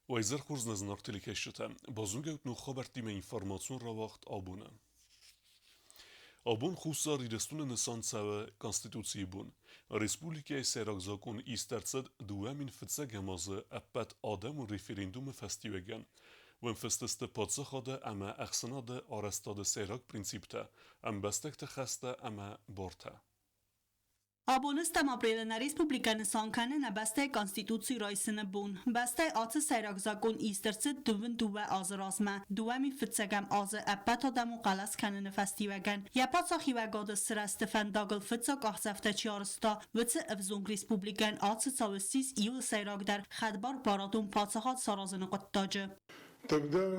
Ойзер хурзнез нортили шута, базунгеут ну хабартиме информацион равахт абуна. Abun xusar իրստունը նսանցավը կոնստիտուցիի բուն։ Ռեսպուլիկայի սերակզակոն իստարցad duamin fıtsa gemazı appet adem u referendumu festivegan. Wen festeste patsachade ama axsanade arastade serak prinsipte, am bestekte xeste ama borta. Abonistăm aprelena Respublikanı sankanına bastay konstitusiyrasını bun. Bastay atı sayragzakon isterse duvun duve azrazma. Duvemi fıtsagam azı appata demu qalas kanını festivagan. Yapatsa xivagoda sırastı fendagıl fıtsak ahzafta çarısta. Vıtsı evzung Respublikan atı savıstis il sayragdar xadbar baradun patsahat sarazını qıttacı. Тогда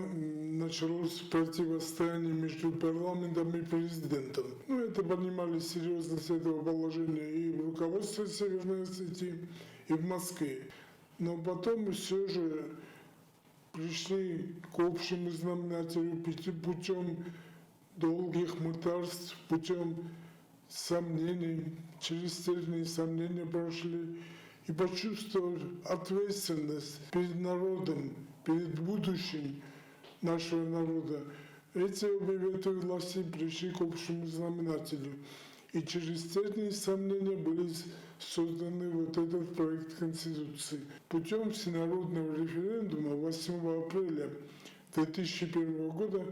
началось противостояние между парламентом и президентом. Это понимали серьезность этого положения и в руководстве Северной Осетии, и в Москве. Но потом все же пришли к общему знаменателю путем долгих мытарств, путем сомнений, через сильные сомнения прошли и почувствовали ответственность перед народом, перед будущим нашего народа. Эти обе ветви власти пришли к общему знаменателю. И через сильные сомнения были созданы вот этот проект Конституции. Путем всенародного референдума 8 апреля 2001 года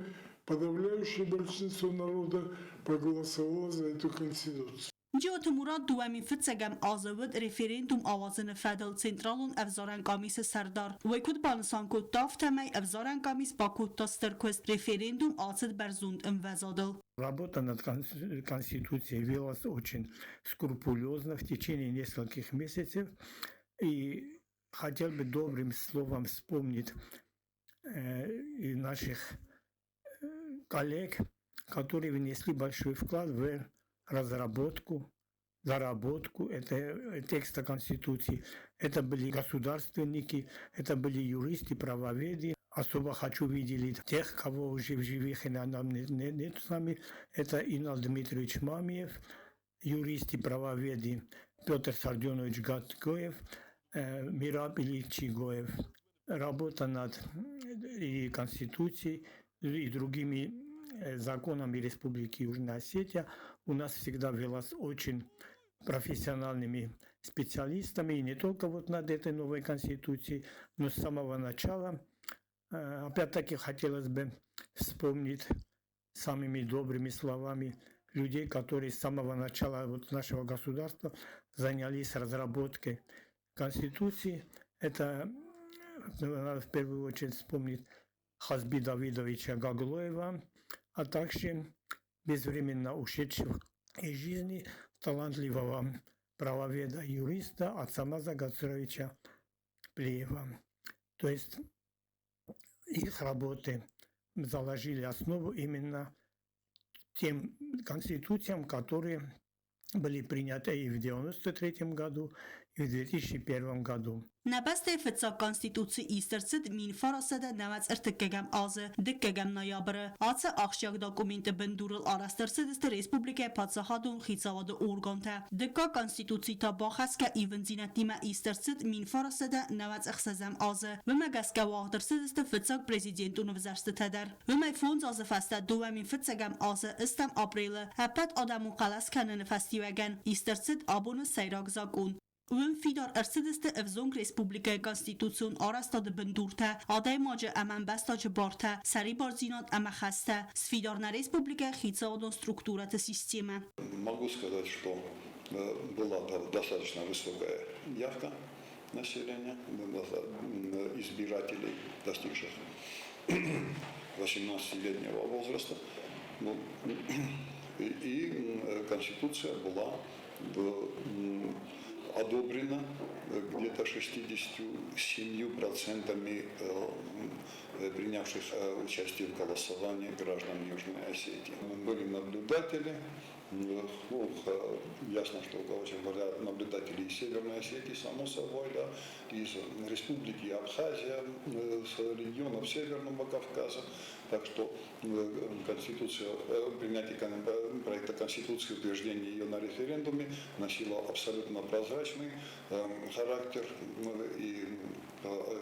подавляющее большинство народа проголосовало за эту Конституцию. جوت مراد دوامین فتسگم آزود رفرندوم آوازن فدل سنترالون افزارن قامیس سردار و کود بانسان کود دافتمی افزارن قامیس با کود تاسترکوست رفرندوم آزد برزوند اموزادل. Работа над Конституцией велась очень скрупулезно в течение нескольких месяцев. И хотел бы добрым словом вспомнить и наших коллег, которые внесли большой вклад в разработку, доработку текста Конституции. Это были государственники, это были юристы, правоведы. Особо хочу выделить тех, кого уже в живых и нам нет с нами. Это Инал Дмитриевич Мамиев, юрист и правоведы Петр Сарденович Гатгоев, Мираб Ильич Чигоев. Работа над и Конституцией, и другими законами Республики Южная Осетия у нас всегда велась очень профессиональными специалистами, и не только вот над этой новой Конституцией, но с самого начала. Опять-таки хотелось бы вспомнить самыми добрыми словами людей, которые с самого начала вот нашего государства занялись разработкой Конституции. Это надо в первую очередь вспомнить Хазби Давидовича Гаглоева, а также безвременно ушедшего из жизни талантливого правоведа, юриста Ацамаза Гацуровича Плеева. То есть их работы заложили основу именно тем конституциям, которые были приняты и в 1993 году, и в 2001 году. Nabeste fıtsa konstitusi istersid min farasada navaz irtikkegam azı, dikkegam nayabrı. Atsa akşyak dokumenti bindurul arastırsid ist Respublika patsahadun xitsavadı organta. Dikka konstitusi ta baxaska ivenzinatime istersid min farasada navaz ixsazam azı. Ve megaska vahdirsid ist fıtsak prezidentun vizarsti teder. Ve me fonz azı fasta duvamin fıtsagam azı istem aprili. Hepet adamu qalas kanını festivagan. İstersid abonu sayrak zakun. ون فیدار ارسدست افزونگ رسپوبلیکای کانستیتوسیون آرستا ده بندورته آدای ماجه امن بستا جه بارته سری барзинат اما خسته сфидар на республика хитсаодон структурата система. Могу сказать, что была достаточно высокая явка населения, избирателей, достигших 18-летнего возраста. И Конституция была одобрено где-то 67% принявших участие в голосовании граждан Южной Осетии. Были наблюдатели, ясно, что очень говоря, наблюдатели из Северной Осетии, само собой, да, из Республики Абхазия, с регионов Северного Кавказа. Так что Конституция, принятие проекта Конституции, утверждение ее на референдуме носило абсолютно прозрачный характер и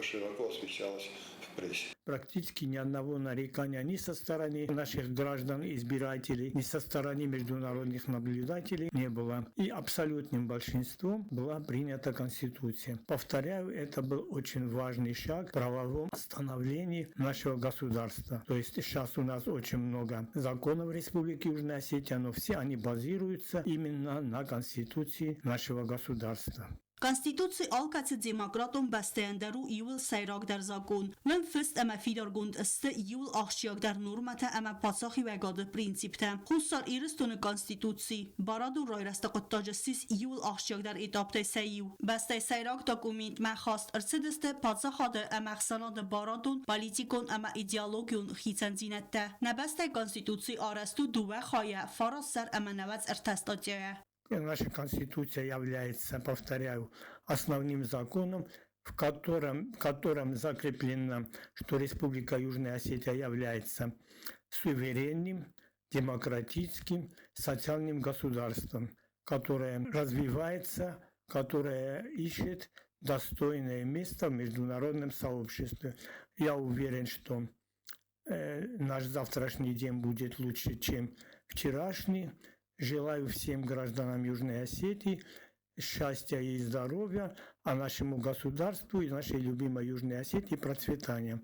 широко освещалось в прессе. Практически ни одного нарекания ни со стороны наших граждан, избирателей, ни со стороны международных наблюдателей не было. И абсолютным большинством была принята Конституция. Повторяю, это был очень важный шаг в правовом становлении нашего государства. То есть сейчас у нас очень много законов в Республике Южная Осетия, но все они базируются именно на Конституции нашего государства. Konstituții alkați demokratun besteyenderu iul seyrak der zakon. Vem fest eme fidargund este iul ahşiyak der normata eme patsahi vegadı prinsipte. Hussar iristonu konstituții. Baradu rayreste qıttacıssis iul ahşiyak der etapte seyiv. Beste seyrak dokument me khast ırsidiste patsahadı eme xsanadı baradun politikon eme ideologiyon xitsenzinette. Nebeste konstituții arastu duve khaya faras ser eme nevets irtestatjaya. Наша Конституция является, повторяю, основным законом, в котором закреплено, что Республика Южная Осетия является суверенным, демократическим, социальным государством, которое развивается, которое ищет достойное место в международном сообществе. Я уверен, что наш завтрашний день будет лучше, чем вчерашний. Желаю всем гражданам Южной Осетии счастья и здоровья, а нашему государству и нашей любимой Южной Осетии процветания.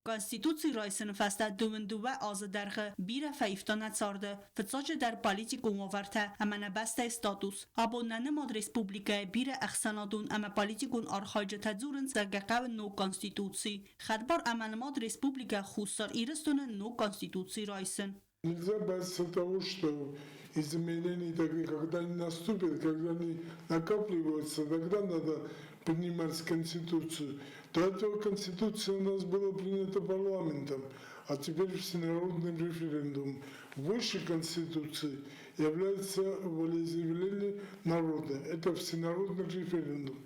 Konstituții raysen feste duve azderge bire feiftana çarde fıtsace der politikon overte emene beste status abonene mad respublike bire exsanadun eme politikon arxayce tedzurun zergeqev no konstituții xedbar emene mad respublike xussar iristone no konstituții raysen. Нельзя бояться того, что изменения такие, когда они наступят, когда они накапливаются, тогда надо принимать Конституцию. До этого Конституция у нас была принята парламентом, а теперь всенародным референдумом. Выше Конституции является волеизъявление народа. Это всенародный референдум.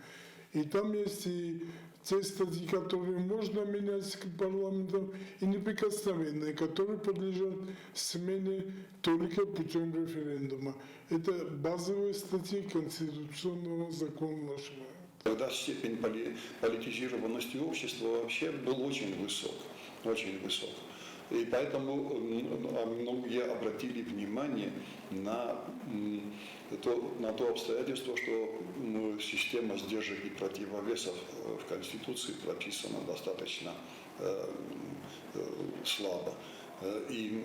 И там есть и те статьи, которые можно менять парламентом, и неприкосновенные, которые подлежат смене только путем референдума. Это базовые статьи Конституционного закона нашего. Тогда степень политизированности общества вообще был очень высок, очень высок. И поэтому многие обратили внимание на то обстоятельство, что система сдержек и противовесов в Конституции прописана достаточно слабо. И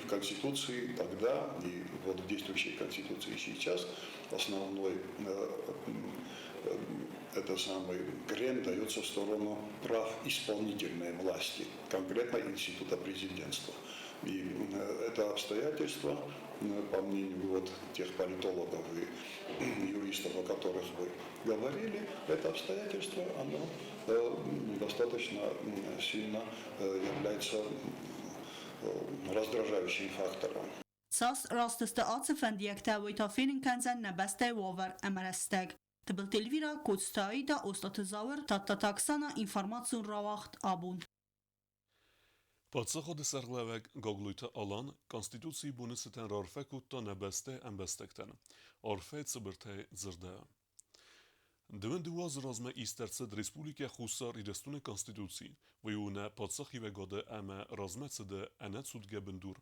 в Конституции тогда, и вот в действующей Конституции сейчас основной это самый крен дается в сторону прав исполнительной власти, конкретно института президентства. И это обстоятельство, по мнению тех политологов и юристов, о которых вы говорили, это обстоятельство, оно достаточно сильно является раздражающим фактором. Sas rasteste atsefendiyekte vojtafinin kanzen nebeste waver emeresteg. Tıbıl telvira kodstayı da ostatı zavır tattaksana informasyon ravaxt abun. Պատսախոդը սարլավակ գոգլույթը ալան Կոնստիտուցիի բունիսըտեն ռորֆեք ուտտո նեբեստե եմբեստեկտեն, օրֆե ծբրթե զրդը։ Դվն դուազ ռազմը իստերցդ Ռեսպուլիկա խուսար իրստունը Կոնստիտուցի, վյունը պատսախի վեգոդը ամը ռազմեցդը անած ուդգե բնդուր,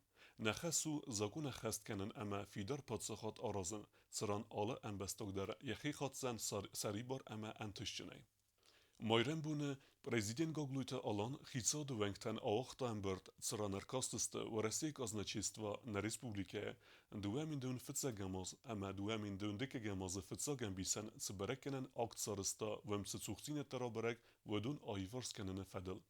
նախասու զակունը խաստքանն ամը ֆիդար պատսախոդ արազն, ծրան ալը եմբեստոկդարը, եղի խատսան սարիբար ամը անտշջնեի։ Մայրեն բունը Президент Гоглույթը ալան խիցոդը վենքտան աղտան բրդ ծրանարկաստստը վարեսիկ ազնաչիստվա на республике դուամինդուն ֆծագամոզ ամա դուամինդուն դեկագամոզը ֆծագամբիսան ծբերեկնան ակցարստա վեմցուցուխտինը տարաբերակ ոդուն այվորսկանն ֆադլ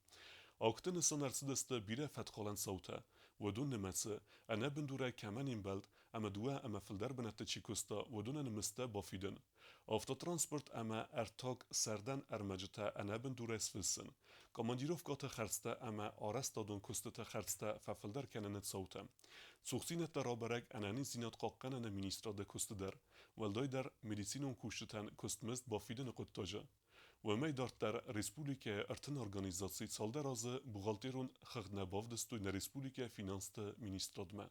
ակտն սանարցդստը բիրը ֆատխալան սաուտա ոդուն նմացը անաբնդուրա կաման իմբալդ ամա դուա ամա ֆլդար բնատը չիկոստա ոդունն մստա բաֆիդն Avtotransport ama ertag serden ermecite enebin duresfilsin. Komandirovkata xercte ama arestadon kustete xercte fefilder kenenet sauta. Zuxtinet daraberek enani zinat qaqqanene ministra de kustider. Velday der medicinon kuşteten kustmist bafiden quttaja. و در Respublike ارتن organizacji Zalderazı buğalterun xıqnabov destuyne Respublike finanste ministradme.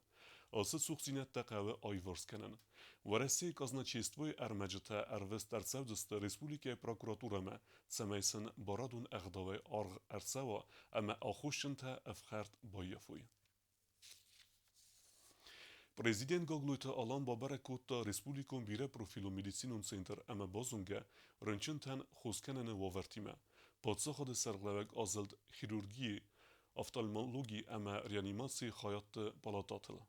Asıl suxsinette qave ayvarskenin. Varesi kaznaçestvoy ermecete ervest ersevdiste Respublike prokuraturame semeysin baradun eğdavay arg erseva ama axuşşinte efxert bayafoy. Prezident Gogluyta alan babere kotta Respublikon bire profilu medicinun center ama bazunge rönçinten xoskenene wavertime. Patsaxa de serglevek azeld chirurgi, oftalmologi ama reanimasi hayatta palatatılı.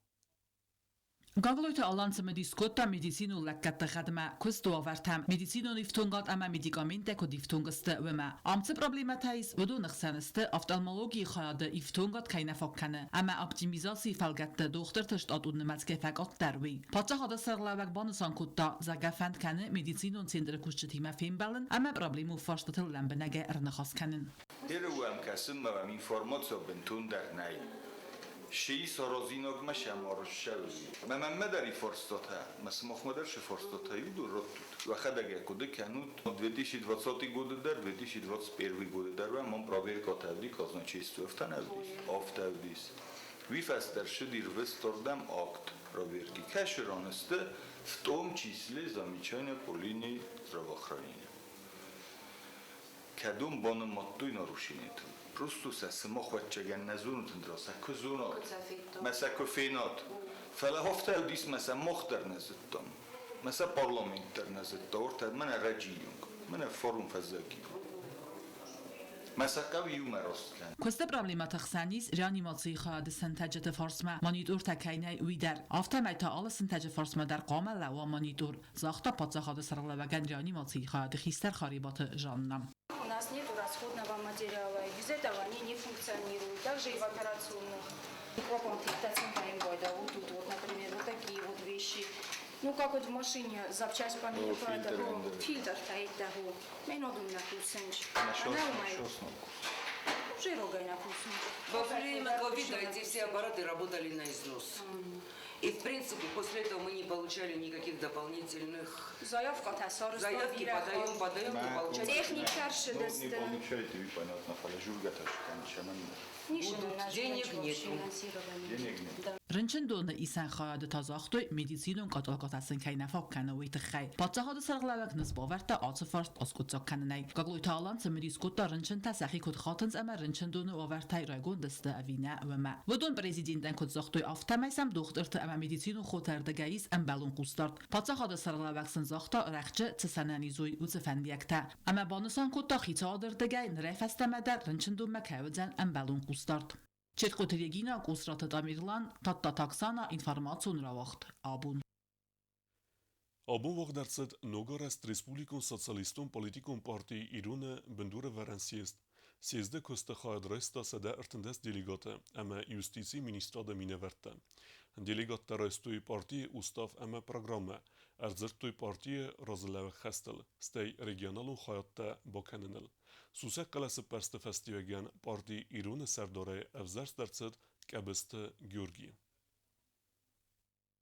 Gaglojta alansame diskotta medicinu lekkatte khadma kusto avartam medicinu niftungat ama medikamente ko diftungaste wema amtse problematais vodu nxsaneste oftalmologi khade iftungat keine fakkane ama optimizasi falgatte dochter test ad un matske fagot darwi patsa hada serlavak banusan kutta zagafand kane medicinu center kushtima fembalen ama problemu farstatel lambenage ernakhas kanen Deruam kasım mam informacjo bentun dar nay شی سرازینگ مشم آرشل من مداری فرستاده مثل مخمدرش فرستاده یود رد و خداگه کده کنود 2020 گوده در 2021 گوده در و من پراویر کاتودی کازن چیست افتن افتادیس وی فستر شدیر وستردم آکت پراویر کی کشرانسته в том числе замечания по линии здравоохранения. Кадум баноматтуй нарушение. Просто самохватчаган назунутын драса кузунат. Маса кофенат. Фала хафта удис маса мохтар назуттам. Маса парламенттар назутта. Ортад мана раджиюнг. Мана форум фазаки. Masakav yumarostlan. Questa problemata xanis reanimatsiya khad santajat forsma monitor takaynay uydar. Avtomata alla santajat forsma dar qamala wa monitor zaxta patsa khad sarglabagan reanimatsiya khad xistar kharibat jannam. У нас нет расходного материала, и без этого они не функционируют. Также и в операционных. Вот тут вот, например, вот такие вот вещи. Ну, как вот в машине запчасть поменять, фильтр стоит того. Мне надо на кусенч. Она уже рогай на кусенч. Во время ковида эти все аппараты работали на износ. И, в принципе, после этого мы не получали никаких дополнительных... Заявки подаем, не получаем. Техника Не получаете, вы понятно, фалажургаташ, конечно, Денег нет. денег нет. Rënçëndon isan khad tazaxtoy medicinun qatalqatasın kayna fakkana weytxay. Patsaxad sarglawak nisbavarta atsfart askutsak kanay. Gagloyta alan semediskutta rënçënta saxi kod khatans ama rënçëndon overtay ragon dasta avina wema. Vodon prezidenten kod zaxtoy aftamaysam doktorta ama medicinun khotardagais am balon qustart. Patsaxad sarglawak sın zaxta raxçı tsananizoy utsfandiyakta. Ama banusan kotta xitadırdagay nrefastamada rënçëndon makawdan am balon qustart. Çetkoteregina kusratı damirlan tatta taksana informasyon ravaxt abun. Abun vaqdartsed nogarest Respublikon Socialiston Politikon Parti irune bendure veransiyest. Sezde koste khayad resta sada ertendes delegate ama justici ministra de mineverte. Delegat restoy parti ustav ama programma. Erzertoy parti razılave khastel. Stay regionalon khayatta bakanenel. Susek kalası perste festivegen parti irune serdare evzers dertsed kebeste Георгий.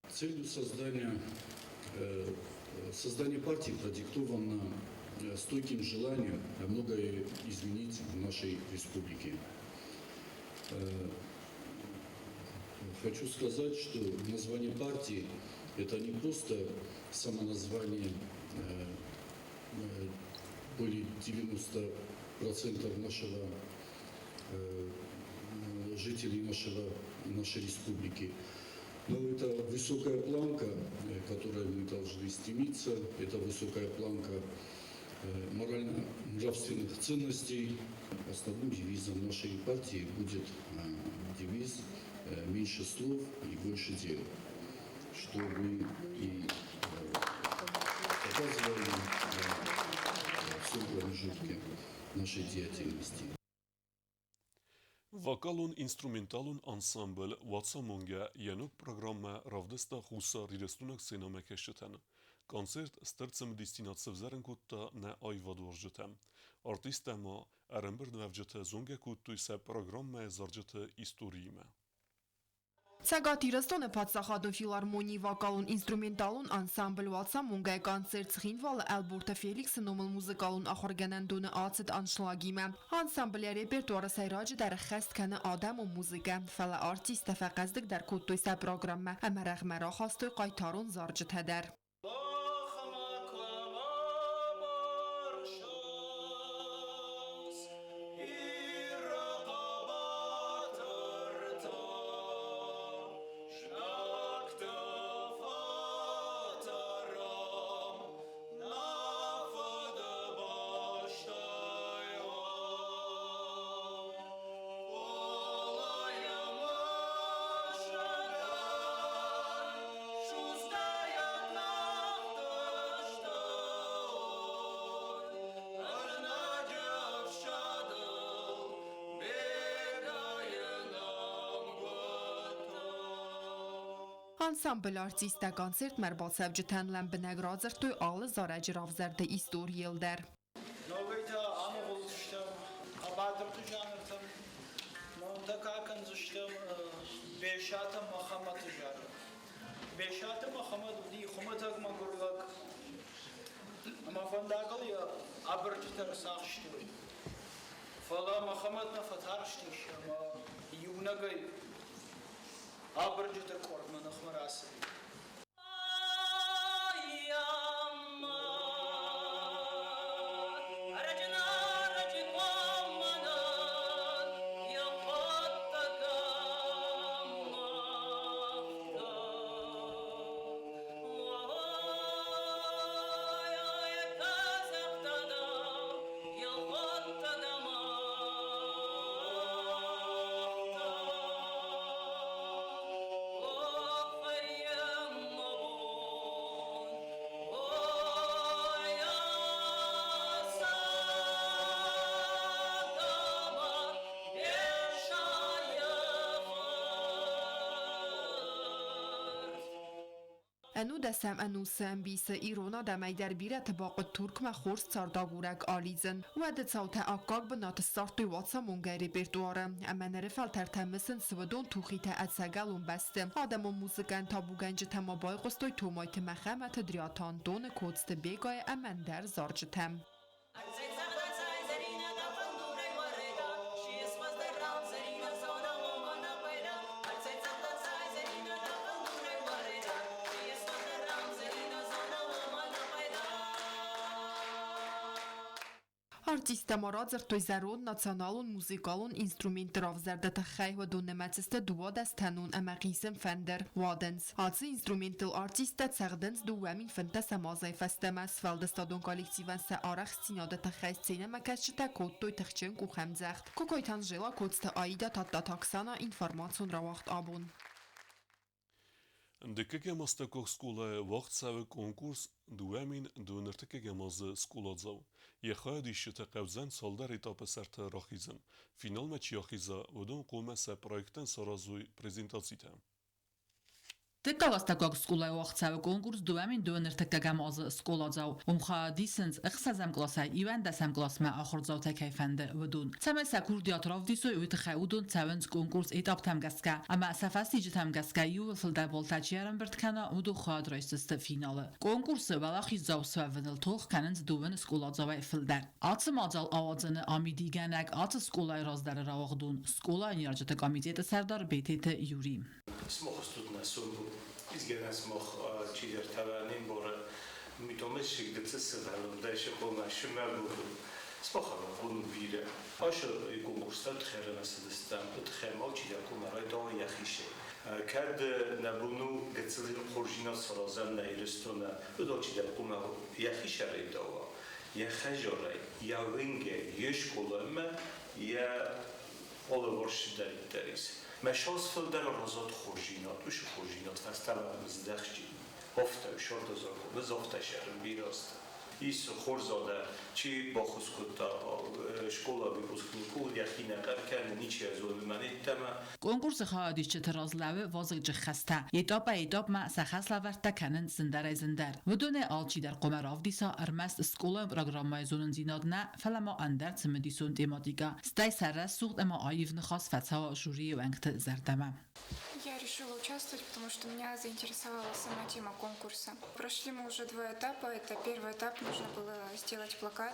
Целью создания партии продиктовано стойким желанием многое изменить в нашей республике. Хочу сказать, что название партии – это не просто самоназвание. Более 90% нашего жителей нашей республики. Но это высокая планка, к которой мы должны стремиться. Это высокая планка морально-нравственных ценностей. Основным девизом нашей партии будет девиз «Меньше слов и больше дел», что мы и показываем в всем промежутке нашей деятельности. Vokalun instrumentalun ensemble Watsamonga yanuk programma ravdesta xusa ridestunak sinema keşeten. Koncert stercem destinat sevzeren kutta ne ayvad varjetem. Artistema erembir dvevjete zonge kuttu ise programma zarjete istorime. Ցագատիրստոնը Փաթսախադու ֆիլարմոնիի վոկալուն ինստրումենտալուն անսամբլ վացամունգայ կոնցերտ ցխինվալ Ալբուրտը Ֆելիքսը նոմլ մուզիկալուն ախորգանանդոնը ացդ անշլագիմը անսամբլի ռեպերտուարը սայրաջը դար խեստ կանը ադամ ու մուզիկա ֆալա արտիստը ֆaqazdık դար կուտույսա պրոգրամը ամարաղմարախ հաստոյ qaytarun զարջը թեդար Անսամբլ արտիստա կոնցերտ մերբացավ ջթան լան բնագրազրտույ ալը զարաջրավ զարդը իստոր ելդեր Նողայթա անողոլուշտեմ, աբադրտու ժանրտեմ, նոնդակական զուշտեմ բեշատը մախամատը ժարը Բեշատը մախամատ ուդի խումատակ մագորլակ Մաֆանդակալ я աբրտուտեր սաղշտույ Ֆալա մախամատնա ֆաթարշտիշ Իունագայ Աբրջուտը կորմանը խմարասը Անու դասամ անուսam բիսը իրոնա դամայդար բիրա տբակը թուրք մա խորս ծարդագուրակ ալիզն ու դծաուտա ակակ բնատը սարտույ վացամունգայ ռեպերտուարը ամաները ֆալտարտամսն սվդոն թուխիթա ացագալուն բաստը ադամո մուզիկան տաբուգանջը թամաբայ qostoy թոմայթը մախամաթը դրիաթան տոնը կոցտը բեգայ ամանդար զարջթամ Արտիստը մորածրտույ զարոն նացանալուն մուզիկալուն ինստրումենտրով զարդատը խայհը դուննեմացստը դուոդաստանուն ամաղիսն ֆենդեր վադենս ացի ինստրումենտալ արտիստը ցաղդենս դուամին ֆենտաս ամազայ ֆաստամաս վալդստադոն կոլեկտիվան սա արախ սինյադը խայս ցինը մակաշտա կոտտոյ թխչեն կուխամզախ կոկոյթան ժելա կոցտը այդա տատտաթաքսանա ինֆորմացիոն ռավախտ աբուն Դեկեգե մաստակող սկուլը վաղցավը կոնկուրս դուամին դուներտեգե գեմազը սկուլոձավ Եխայ դիշտը կավզան սոլդար этапы սարթը ռախիզն Ֆինալ մեչ յոխիզա ոդոն կոմեսը պրոյեկտեն սորազույ պրեզենտացիթա Տեկավաստակող սկուլայ վաղցավը կոնկուրս դուամին դուներտեգեմ ազը սկուլոձավ Ումխա դիսնց ըխսազամ կլասայ իվան դասամ կլասմա ախորձավ տեկայֆանդը վդուն Ցամեսա կուրդիատրով դիսոյ ուիտ խայուդուն ցավենց կոնկուրս этап тамгасկա Ամա սաֆասի ջտամգասկա յուվը ֆլդա voltaçiarın birtkana udu xadroystı finalı Konkursu valaxi zavsvavnıl tox kanınz duvın skoladzavay fildar Atım acal avazını amidiganak atı skolay razları ravagdun Skola enerjete komiteti serdar BTT Yuri Smoxstudna sunbu izgenen smox çizer tavanin bora mitomes şigdetse sıvalında şekolna şümer Smoxa bunun biri Aşı konkurslar txerana sıdıstan txerma çizer kumaray da yaxişe Kad nabunu getsili xorjina sarazan nairistona udoçida kuma yaxişe reydawa ya xajaray ya venge yeşkolama ya olavorşidar deriz Meşas fildar razat xorjinat uş xorjinat fastalma bizdaxchi hofta short azarko biz hofta şerin birast ის ხორზოდა ჩი ბოხუსკუტა შკოლა ვიპუსკნიკუ დიახინა კარკან ნიჩია ზოლმანი თამა კონკურსი ხაადიშ ჩეტრაზლავე ვაზგჯ ხასთა ეტაპა ეტაპმა სახასლავარტა კანენ ზინდარ ვდუნე ალჩიდარ ყომარავდისა არმას სკოლა პროგრამაი ზონუნ ზინადნა ფალამო ანდარ ცმედისუნ თემატიკა სტაი სარა სუღტ ამა აივნ ხას ფაცავა ჟური ვანგთ ზარდამა Я решила участвовать, потому что меня заинтересовала сама тема конкурса. Прошли мы уже 2 этапа. Это первый этап, нужно было сделать плакат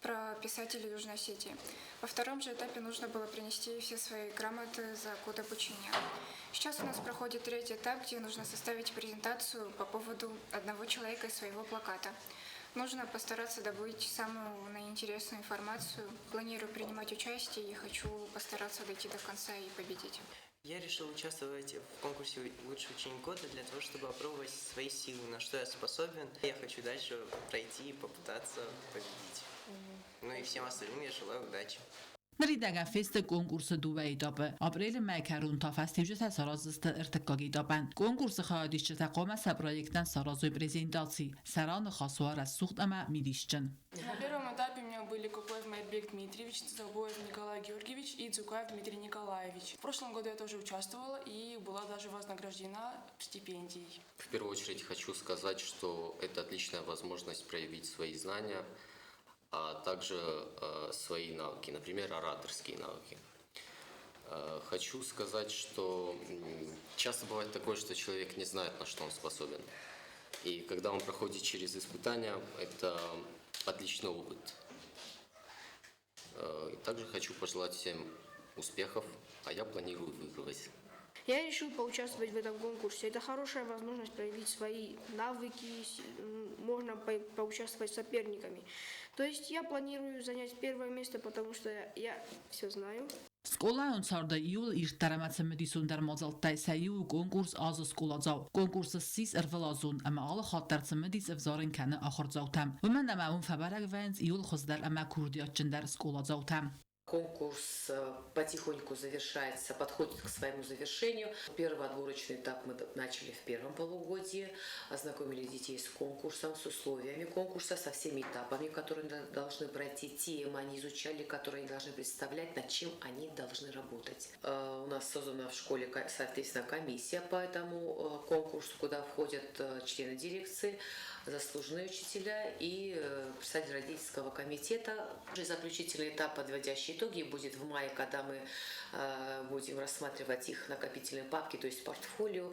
про писателей Южной Осетии. Во втором же этапе нужно было принести все свои грамоты за год обучения. Сейчас у нас проходит 3-й этап, где нужно составить презентацию по поводу одного человека и своего плаката. Нужно постараться добыть самую интересную информацию. Планирую принимать участие и хочу постараться дойти до конца и победить. Я решил участвовать в конкурсе «Лучший ученик года» для того, чтобы опробовать свои силы, на что я способен. Я хочу дальше пройти и попытаться победить. Ну и всем остальным я желаю удачи. Նրիդագան ֆեստը կոնկուրսը դուվայի դապը, ապրելը մայքարուն տավաստիվջը սարազստը ըրտկագի դապան։ Կոնկուրսը խայադիշը տակոմա սա պրոյեկտան սարազոյ презентации, սարանը խասուար ասուղտ ամա միդիշջն։ На первом этапе у меня были Кукуев Майбек Дмитриевич, Цугоев Николай Георгиевич и Цукаев Дмитрий Николаевич. В прошлом году я тоже участвовала и была даже вознаграждена стипендией. В первую очередь хочу сказать, что это отличная возможность проявить свои знания, а также свои навыки, например, ораторские навыки. Хочу сказать, что часто бывает такое, что человек не знает, на что он способен. И когда он проходит через испытания, это отличный опыт. И также хочу пожелать всем успехов, а я планирую выигрывать. Я решил поучаствовать в этом конкурсе. Это хорошая возможность проявить свои навыки, можно поучаствовать с соперниками. То есть я планирую занять 1-е место, потому что я все знаю. Սկոլայոն ցարդը իուլ իր տարամացը մդիսուն դար մոզալ տայսայու կոնկուրս ազը սկոլածավ։ Կոնկուրսը սիս ըրվլազուն, ամա ալը խատտարցը մդիս ըվզարին կանը ախորձավտամ։ Վմեն ամա ուն ֆաբարակ վայնց իուլ խոզդար ամա քուրդիաչն դար սկոլածավտամ։ Конкурс потихоньку завершается, подходит к своему завершению. Первый отборочный этап мы начали в 1-м полугодии, ознакомили детей с конкурсом, с условиями конкурса, со всеми этапами, которые должны пройти, темы они изучали, которые они должны представлять, над чем они должны работать. У нас создана в школе, соответственно, комиссия по этому конкурсу, куда входят члены дирекции, заслуженные учителя и председатель родительского комитета. Уже заключительный этап, подводящий итоги, будет в мае, когда мы будем рассматривать их накопительные папки, то есть портфолио,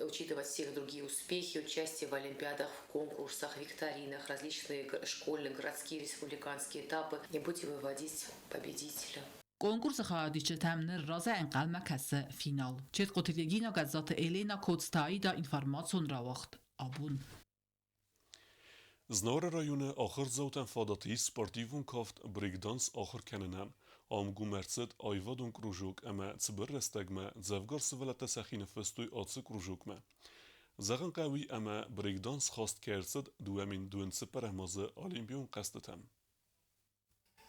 учитывать всех другие успехи, участие в олимпиадах, в конкурсах, викторинах, различные школьные, городские, республиканские этапы, и будем выводить победителя. Կոնկուրսը խաղադիչը թամներ ռազա ընկալ մակասը ֆինալ։ Չետ կոտրիգինա գազատը Էլենա Կոցտայի դա ինֆորմացիոն ռավախտ աբուն։ Znare rajone acher zouten fadati sportivun kaft breakdance acher kennenam. Am gumercet ayvadun krujok ema tsberrestegme zevgar svelete sachine festoy atse krujokme. Zagan qawi ema breakdance khast kercet duemin duen seperemaze olimpion qastetem.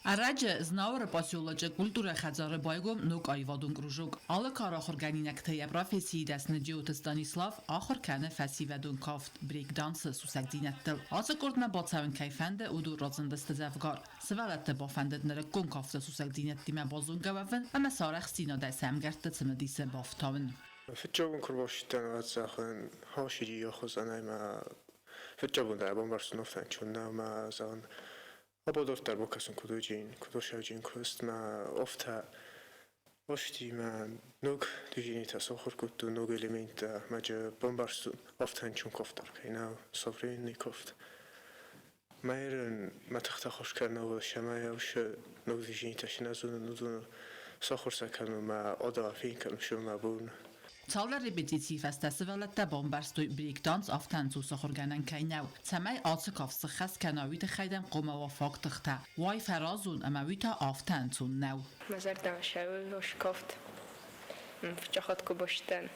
Առաջը զնաուրը պասյոլաճը կուլտուրը խածարը բայգոմ նոկ այվադուն կրուժոկ, ալը կար ախոր գանինակ թեյա պրոֆեսիի դասնը ջիոտը Ստանիսլավ, ախոր կանը ֆասիվադուն կավտ բրեկ դանսը սուսակ դինատտլ, ացը կորդնա բացավն կայֆանդը ու դու ռոծնդստը զավգար, սվալատը բոֆանդըդները կոն կավտը սուսակ դինատտիմա բազուն գավավն, ամա սարախ սինո դասամ գարտը ծմդիսը բավթավն. فجأة كروشتن واتزاخن هاشيري يخوزن ما فجأة بنده بامبرسون افتن چون ما زان ابو دفتر بکسون کدوشاجین کست ما افتا وشتی ما نوگ دیجینی تساخر کد نوگ الیمنت ما جا بامبرسون افتن چون کفتر کینا صفرین نیکفت ما ایرن ما تخت خوش کردن و شمای اوش نوگ دیجینی تشین ازون ندون ساخر سکن ما آدا فین کن شو ما بون Ցալը ռեպետիցիվ աստասվալատա բոմբարստոյ բրիկտանց ավտանց ու սոխորգանան կայնավ։ Ցամայ ացկով սխաս կանավիտ խայդամ qoմավա ֆակտղտա։ Վայ ֆարազուն ամավիթա ավտանցուն նավ։ Մազարդան շավը հոշկովտ։ Ֆճախատ կոբոշտան։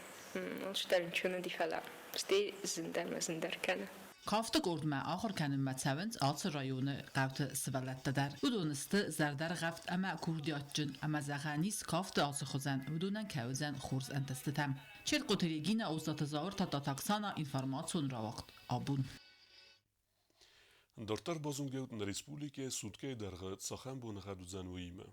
Ոնշտարին չունը դիֆալա։ Ստի զնդար կանը։ Kafta gordma axır kanın mətsəvins Atsı rayonu qavtı sıvalatdadar. Udunistı zardar qaft ama kurdiyatçın ama zağanis kafta atsı xuzan udunan kavzan xurz antastitam. Çet qoteligina uzatı zaur tatataksana informasyon ravaqt. Abun. Dortar bazungevt na Respublike Sudke darğı tsakhan bu naxaduzan uyime.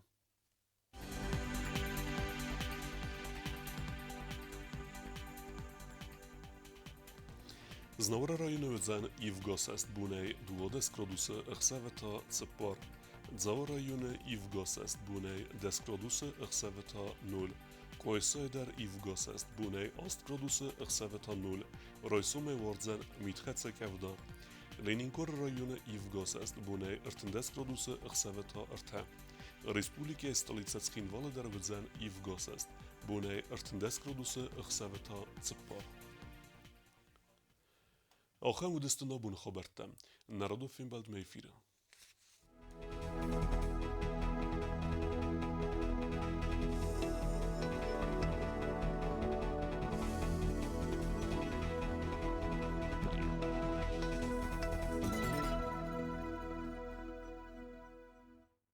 Znawra rajony wdzan Iwgosest bunej duodes krodusy echseveta cepor. Dzawra rajony Iwgosest bunej des krodusy echseveta 0. Կոյսը դար իվգոս est բունե աստկրոդուսը ըխսավետանուլ, ռոյսում է որձեն միտխեցը կավդա, Լենինկոր ռայոնը իվգոս est բունե ըրտնդես կրոդուսը ըխսավետա ըրթա, Ռեսպուլիկե ստոլիցացքին վալը դարվձեն իվգոս est, բունե ըրտնդես կրոդուսը ըխսավետա ծպար. Ախեմ ու դստնաբուն խոբերտեմ, Narodov film bald mei fira.